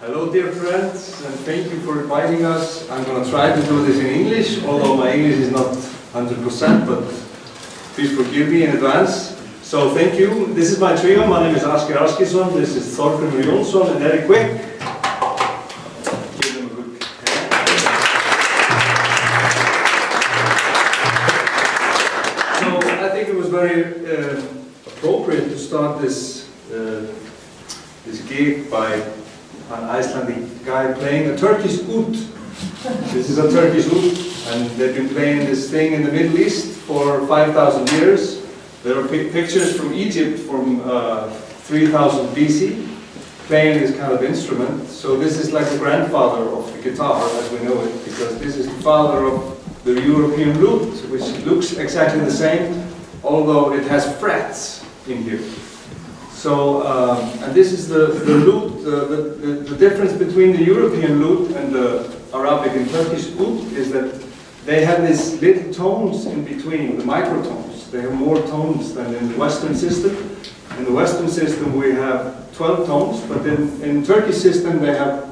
Hello dear friends, and thank you for inviting us. I'm going to try to do this in English, although my English is not 100%, but please forgive me in advance. So thank you. This is my trio. My name is Ásgeir Ásgeirsson, this is Þorgrímur Jónsson and Eric Quick. Give them a good hand. So I think it was very appropriate to start this gig by an Icelandic guy playing a Turkish oud. This is a Turkish oud, and they've been playing this thing in the Middle East for 5,000 years. There are pictures from Egypt from 3000 BC playing this kind of instrument. So this is like the grandfather of the guitar as we know it, because this is the father of the European lute, which looks exactly the same, although it has frets in here. So, and this is the lute. The difference between the European lute and the Arabic and Turkish oud is that they have these little tones in between, the microtones. They have more tones than in the Western system. In the Western system we have 12 tones, but in the Turkish system they have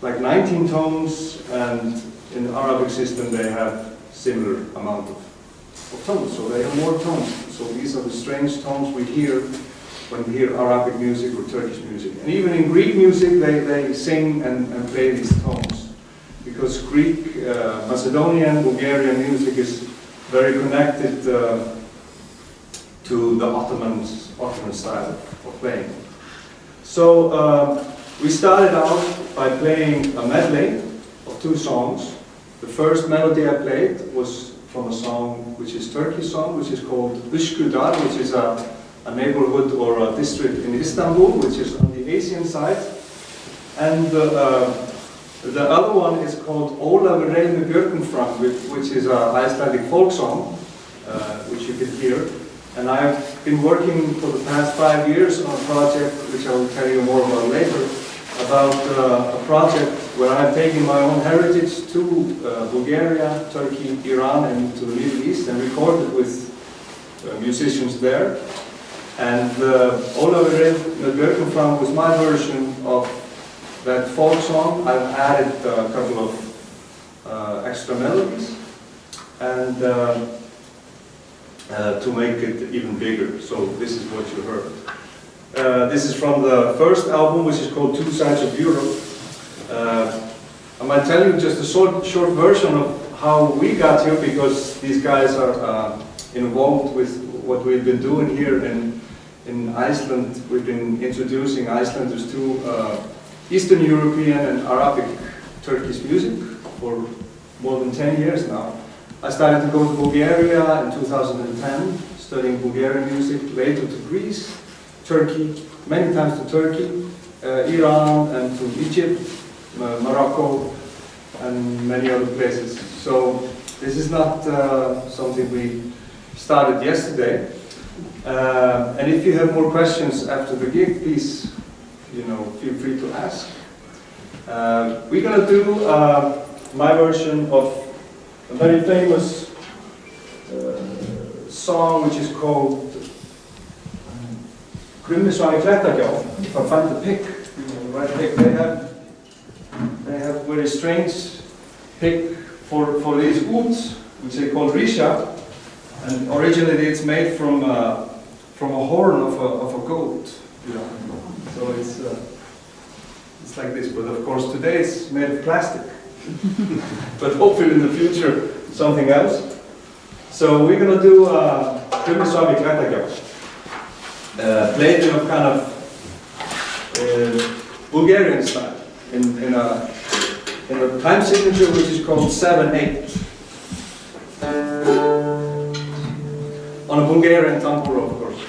like 19 tones, and in the Arabic system they have similar amount of tones, so they have more tones. So these are the strange tones we hear when we hear Arabic music or Turkish music. And even in Greek music they sing and play these tones. Because Greek, Macedonian, Bulgarian music is very connected to the Ottoman style of playing. So we started out by playing a medley of 2 songs. The first melody I played was from a song which is Turkish song, which is called Üsküdar, which is a neighborhood or a district in Istanbul, which is on the Asian side. And the other one is called Ólafur Reynir Björgvin, which is an Icelandic folk song, which you can hear. And I've been working for the past 5 years on a project, which I will tell you more about later, about a project where I've taken my own heritage to Bulgaria, Turkey, Iran, and to the Middle East, and recorded with musicians there. And Ólafur Reynir Björgvin was my version of that folk song. I've added a couple of extra melodies and to make it even bigger. So this is what you heard. This is from the first album, which is called Two Sides of Europe. I might tell you just a short version of how we got here, because these guys are involved with what we've been doing here in Iceland. We've been introducing Icelanders to Eastern European and Arabic Turkish music for more than 10 years now. I started to go to Bulgaria in 2010, studying Bulgarian music, later to Greece, Turkey, many times to Turkey, Iran, and to Egypt, Morocco, and many other places. So this is not something we started yesterday. And if you have more questions after the gig, please, feel free to ask. We're going to do my version of a very famous song, which is called Grimmisvæði Klettagjá. If I find the pick, right pick, they have very strange pick for these ouds, which they call risha, and originally it's made from a horn of a goat. So it's like this, but of course today it's made of plastic. But hopefully in the future something else. So we're going to do Grimmisvæði Klettagjá, played in a kind of Bulgarian style, in a time signature which is called 7/8, on a Bulgarian tambura, of course.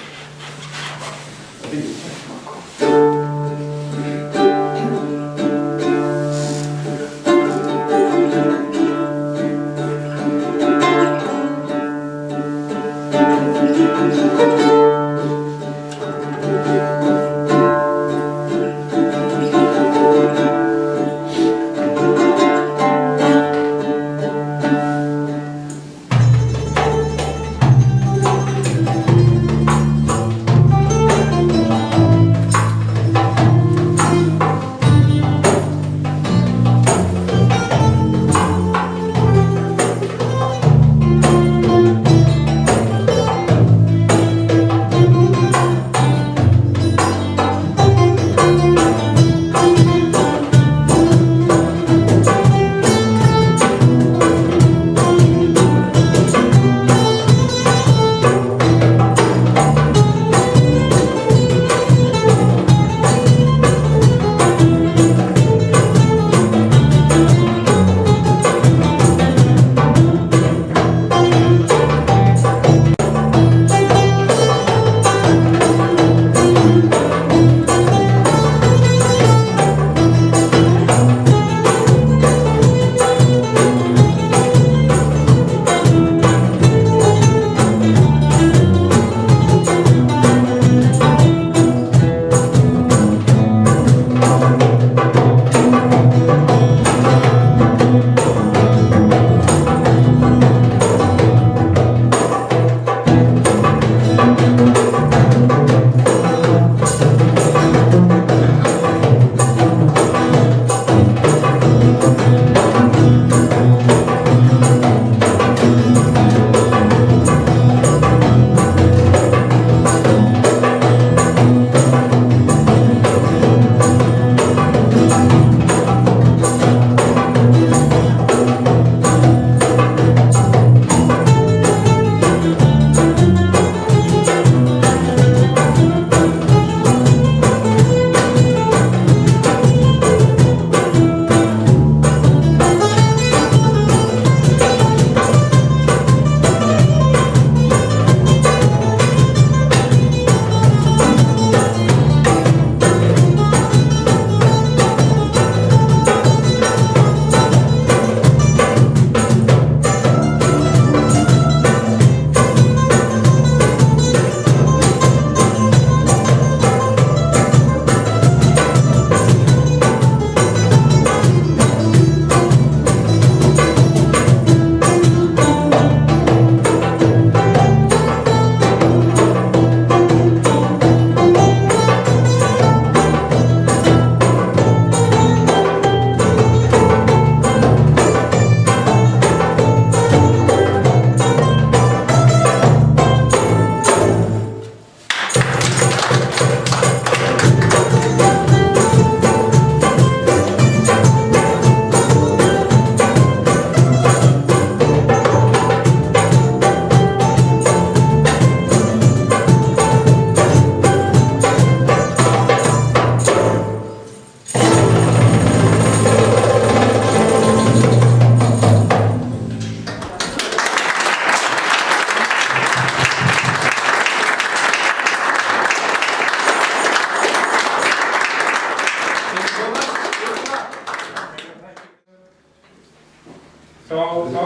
þá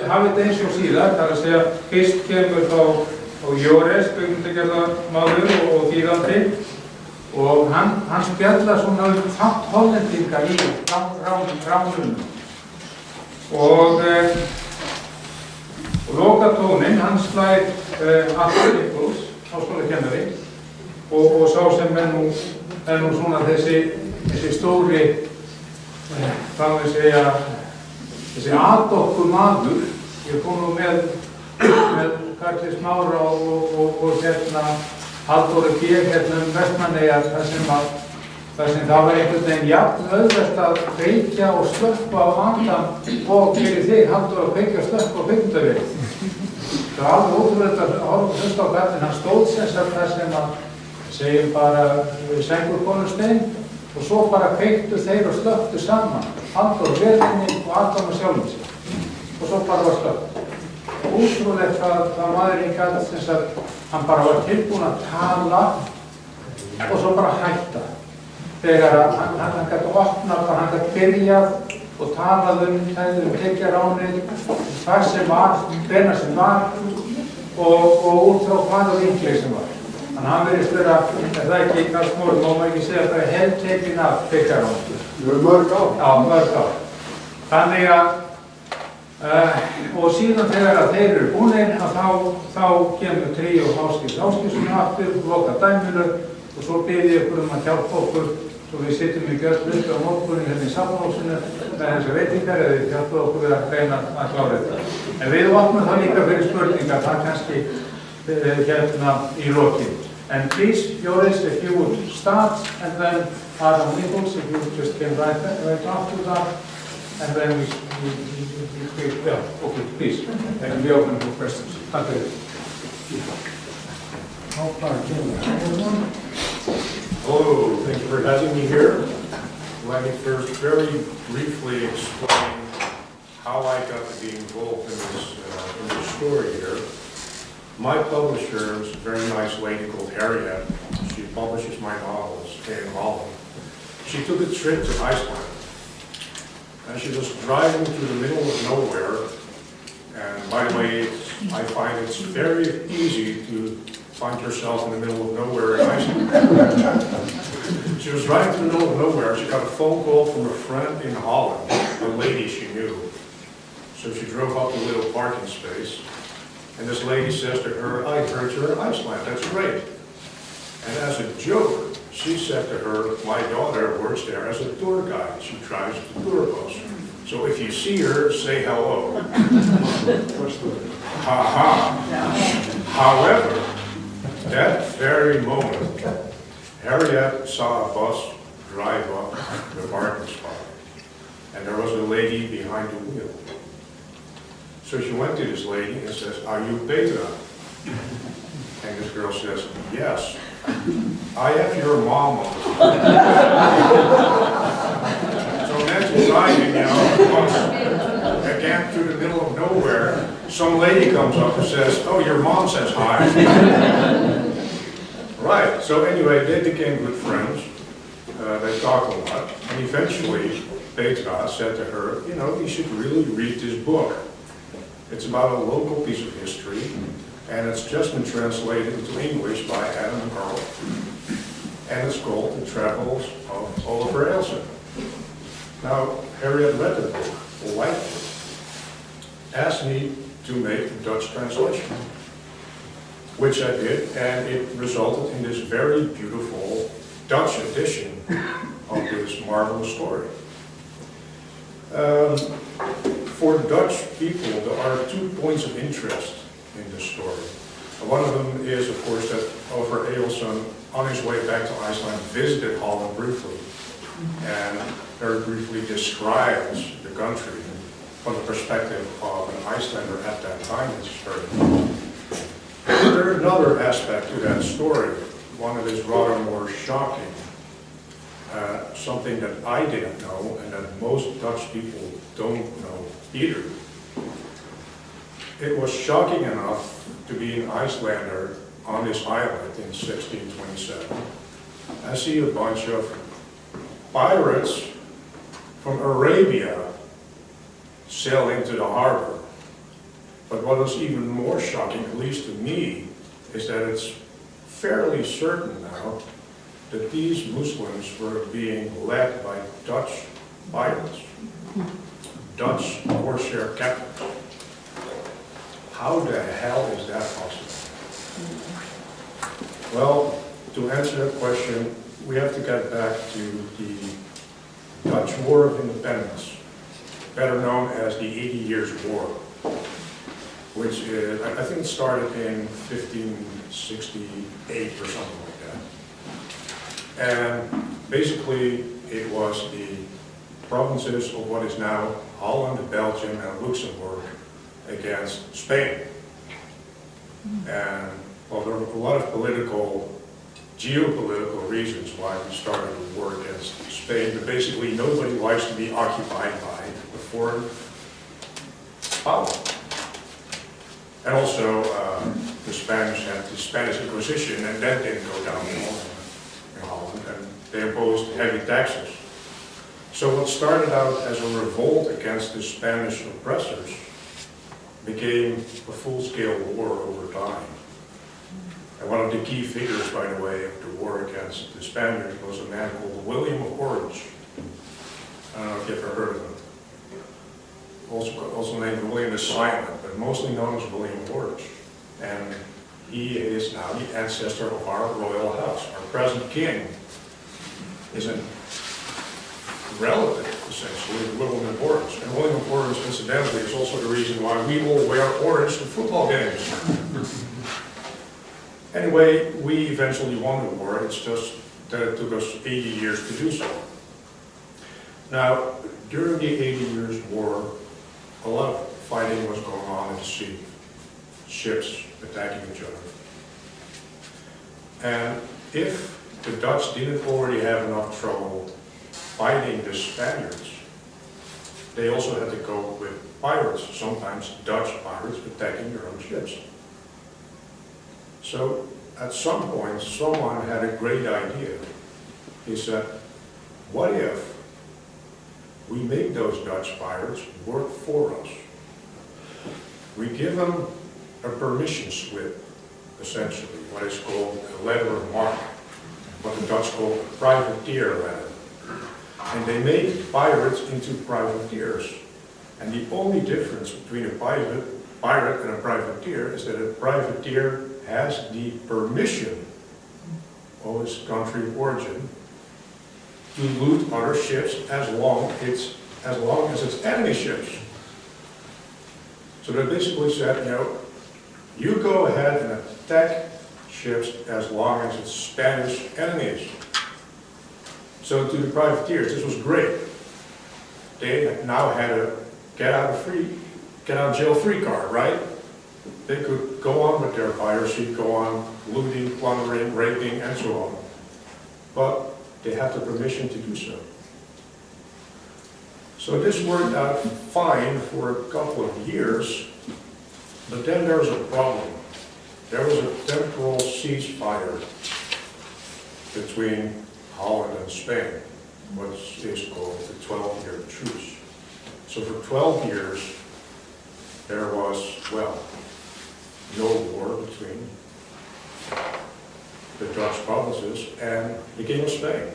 hafið þetta eins og síðar, það er að segja, fyrst kemur þá Jóres, kvikmyndagerðarmaður og þýðandi, og hann spjallar svona þátt hollendinga í ránunum. Og lokatóninn, hann slær Arthur Nichols, háskólakennari, og sá sem er nú svona þessi stóri, hvað við segja, þessi aðdokkur maður. Ég kom nú með Karli Smára og Halldóri G. Vestmannaeyjar, þar sem það var einhvern veginn jafn auðvelt að kveikja og slökkva á andan og fyrir þig, Halldór, að kveikja og slökkva á kvikmyndavél. Það var alveg ótrúlegt að hlusta á hvernig hann stóð sem sagt þar sem að segjum bara Sængurkonustein og svo bara kveiktu þeir og slökktu saman, Halldór vélinni og Adam og sjálfum sig. Og svo bara var slökkt. Ótrúlegt hvað maðurinn gat sem sagt, hann bara var tilbúinn að tala og svo bara hætta. Þegar hann gæti opnað, hann gæti byrjað og talað Tyrkjaránið, hvað sem var, hvenær sem var og út frá hvaða vinkli sem var. Þannig að hann verðist vera, það ekki Karl Smári, má maður ekki segja að það er heltekinn af Tyrkjaránið. Það er mörg ár. Já, mörg ár. Þannig að, og síðan þegar þeir eru búnir, þá kemur tríó Ásgeirs aftur, loka dæminu og svo bið ég ykkur að hjálpa okkur svo við sitjum í gjörn uppi á morgunin hérna í safnahúsinu með þessi veitingar eða þið hjálpa okkur við að reyna að klára þetta. En við opnum það líka fyrir spurningar, það kannski hérna í lokin. And please, Joris, if you would start, and then Adam Nichols, if you just came right after that, and then we yeah, okay, please. And we open for questions. Thank you. Hello, thank you for having me here. Let me first very briefly explain how I got to be involved in this story here. My publisher is a very nice lady called Harriet. She publishes my novels in Holland. She took a trip to Iceland. And she was driving through the middle of nowhere. And by the way, I find it's very easy to find yourself in the middle of nowhere in Iceland. She was driving through the middle of nowhere. She got a phone call from a friend in Holland, a lady she knew. So she drove up to a little parking space. And this lady says to her, I heard you're in Iceland, that's great. And as a joke, she said to her, my daughter works there as a tour guide. She drives the tour bus. So if you see her, say hello. Ha ha. However, that very moment, Harriet saw a bus drive up the parking spot. And there was a lady behind the wheel. So she went to this lady and says, are you Petra? And this girl says, yes. I have your mom on the phone. So imagine driving, once again through the middle of nowhere, some lady comes up and says, oh, your mom says hi. Right, so anyway, they became good friends. They talked a lot. And eventually, Petra said to her, you should really read this book. It's about a local piece of history, and it's just been translated into English by Adam and Carl. And it's called The Travels of Oliver Ailson. Now, Harriet read the book, liked it, asked me to make a Dutch translation, which I did, and it resulted in this very beautiful Dutch edition of this marvelous story. For Dutch people, there are 2 points of interest in this story. One of them is, of course, that Oliver Ailson, on his way back to Iceland, visited Holland briefly, and very briefly describes the country from the perspective of an Icelander at that time in history. There's another aspect to that story, one that is rather more shocking. Something that I didn't know and that most Dutch people don't know either. It was shocking enough to be an Icelander on this island in 1627. I see a bunch of pirates from Arabia sail into the harbor. But what was even more shocking, at least to me, is that it's fairly certain now that these Muslims were being led by Dutch pirates, Dutch corsair captains. How the hell is that possible? Well, to answer that question, we have to get back to the Dutch War of Independence, better known as the 80 Years' War, which is, I think it started in 1568 or something like that. And basically, it was the provinces of what is now Holland, Belgium, and Luxembourg against Spain. And well, there were a lot of geopolitical reasons why we started the war against Spain, but basically nobody likes to be occupied by a foreign power. And also, the Spanish had the Spanish Inquisition, and that didn't go down well in Holland, and they imposed heavy taxes. So what started out as a revolt against the Spanish oppressors became a full-scale war over time. And one of the key figures, by the way, of the war against the Spaniards was a man called William of Orange. I don't know if you've ever heard of him. Also named William the Silent, but mostly known as William of Orange. And he is now the ancestor of our royal house. Our present king is a relative, essentially, of William of Orange. And William of Orange, incidentally, is also the reason why we all wear orange to football games. Anyway, we eventually won the war. It's just that it took us 80 years to do so. Now, during the 80 Years' War, a lot of fighting was going on at sea, ships attacking each other. And if the Dutch didn't already have enough trouble fighting the Spaniards, they also had to cope with pirates, sometimes Dutch pirates attacking their own ships. So at some point, someone had a great idea. He said, what if we make those Dutch pirates work for us? We give them a permission slip, essentially, what is called a letter of marque, what the Dutch call a privateer letter. And they make pirates into privateers. And the only difference between a pirate and a privateer is that a privateer has the permission of his country of origin to loot other ships as long as it's enemy ships. So they basically said, you go ahead and attack ships as long as it's Spanish enemies. So to the privateers, this was great. They now had a get out of jail free card, right? They could go on with their piracy, go on looting, plundering, raping, and so on. But they had the permission to do so. So this worked out fine for a couple of years, but then there was a problem. There was a temporal ceasefire between Holland and Spain, what is called the 12-year truce. So for 12 years, there was, well, no war between the Dutch provinces and the King of Spain.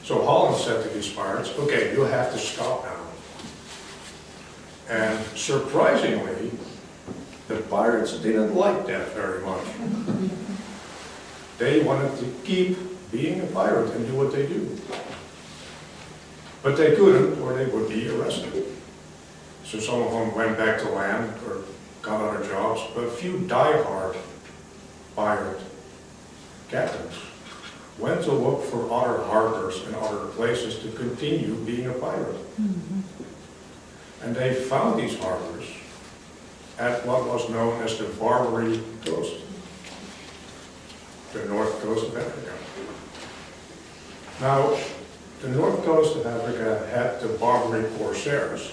So Holland said to these pirates, okay, you have to stop now. And surprisingly, the pirates didn't like that very much. They wanted to keep being a pirate and do what they do. But they couldn't, or they would be arrested. So some of them went back to land or got other jobs, but a few die-hard pirate captains went to look for other harbors and other places to continue being a pirate. Mm-hmm. And they found these harbors at what was known as the Barbary Coast, the north coast of Africa. Now, the north coast of Africa had the Barbary corsairs.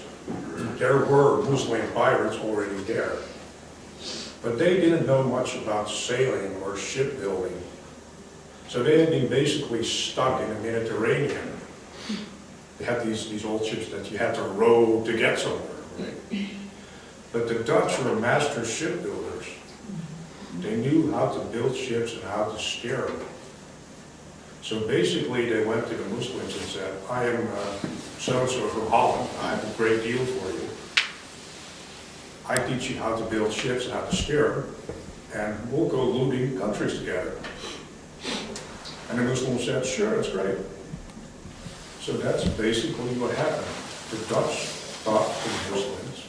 There were Muslim pirates already there, but they didn't know much about sailing or shipbuilding. So they had been basically stuck in the Mediterranean They had these old ships that you had to row to get somewhere, right? But the Dutch were master shipbuilders. They knew how to build ships and how to steer them. So basically they went to the Muslims and said, I am so-and-so from Holland, I have a great deal for you. I teach you how to build ships and how to steer them, and we'll go looting countries together. And the Muslims said, sure, that's great. So that's basically what happened. The Dutch taught the Muslims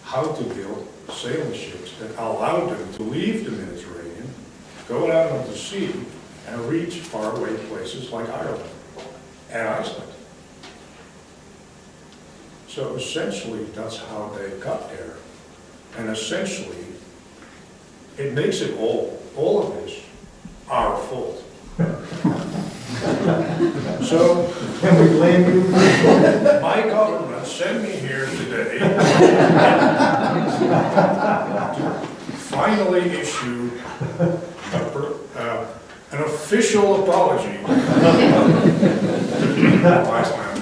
how to build sailing ships that allowed them to leave the Mediterranean, go out on the sea, and reach faraway places like Ireland and Iceland. So essentially, that's how they got there. And essentially, it makes it all of this, our fault. So, Can we blame you? my government sent me here today to finally issue an official apology to the people of Iceland.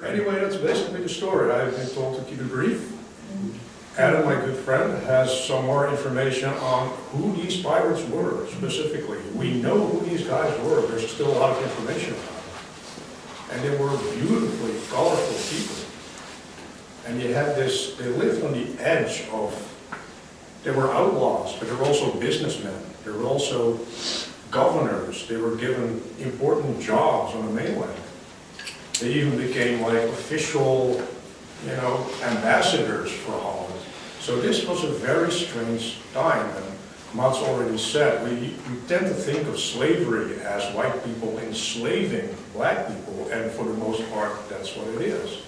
Anyway, that's basically the story. I've been told to keep it brief. Adam, my good friend, has some more information on who these pirates were specifically. We know who these guys were. There's still a lot of information about them. And they were beautifully colorful people. And you had this, they lived on the edge of, they were outlaws, but they were also businessmen. They were also governors. They were given important jobs on the mainland. They even became like official, ambassadors for Holland. So this was a very strange time, and Mats already said, we tend to think of slavery as white people enslaving black people, and for the most part, that's what it is.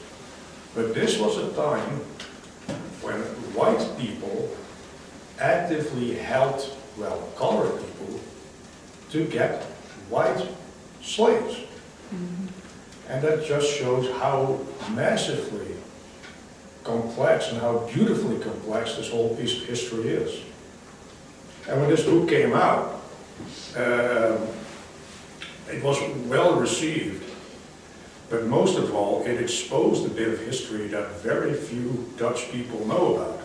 But this was a time when white people actively helped, colored people to get white slaves. Mm-hmm. And that just shows how massively complex and how beautifully complex this whole piece of history is. And when this book came out, it was well received, but most of all, it exposed a bit of history that very few Dutch people know about.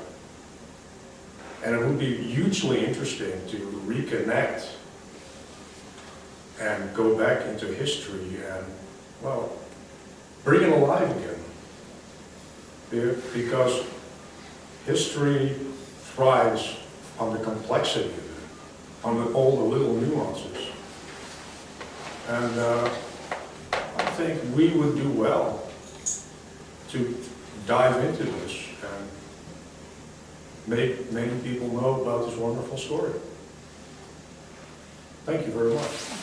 And it would be hugely interesting to reconnect and go back into history and, bring it alive again. Because history thrives on the complexity of it, on all the little nuances. And I think we would do well to dive into this and make many people know about this wonderful story. Thank you very much.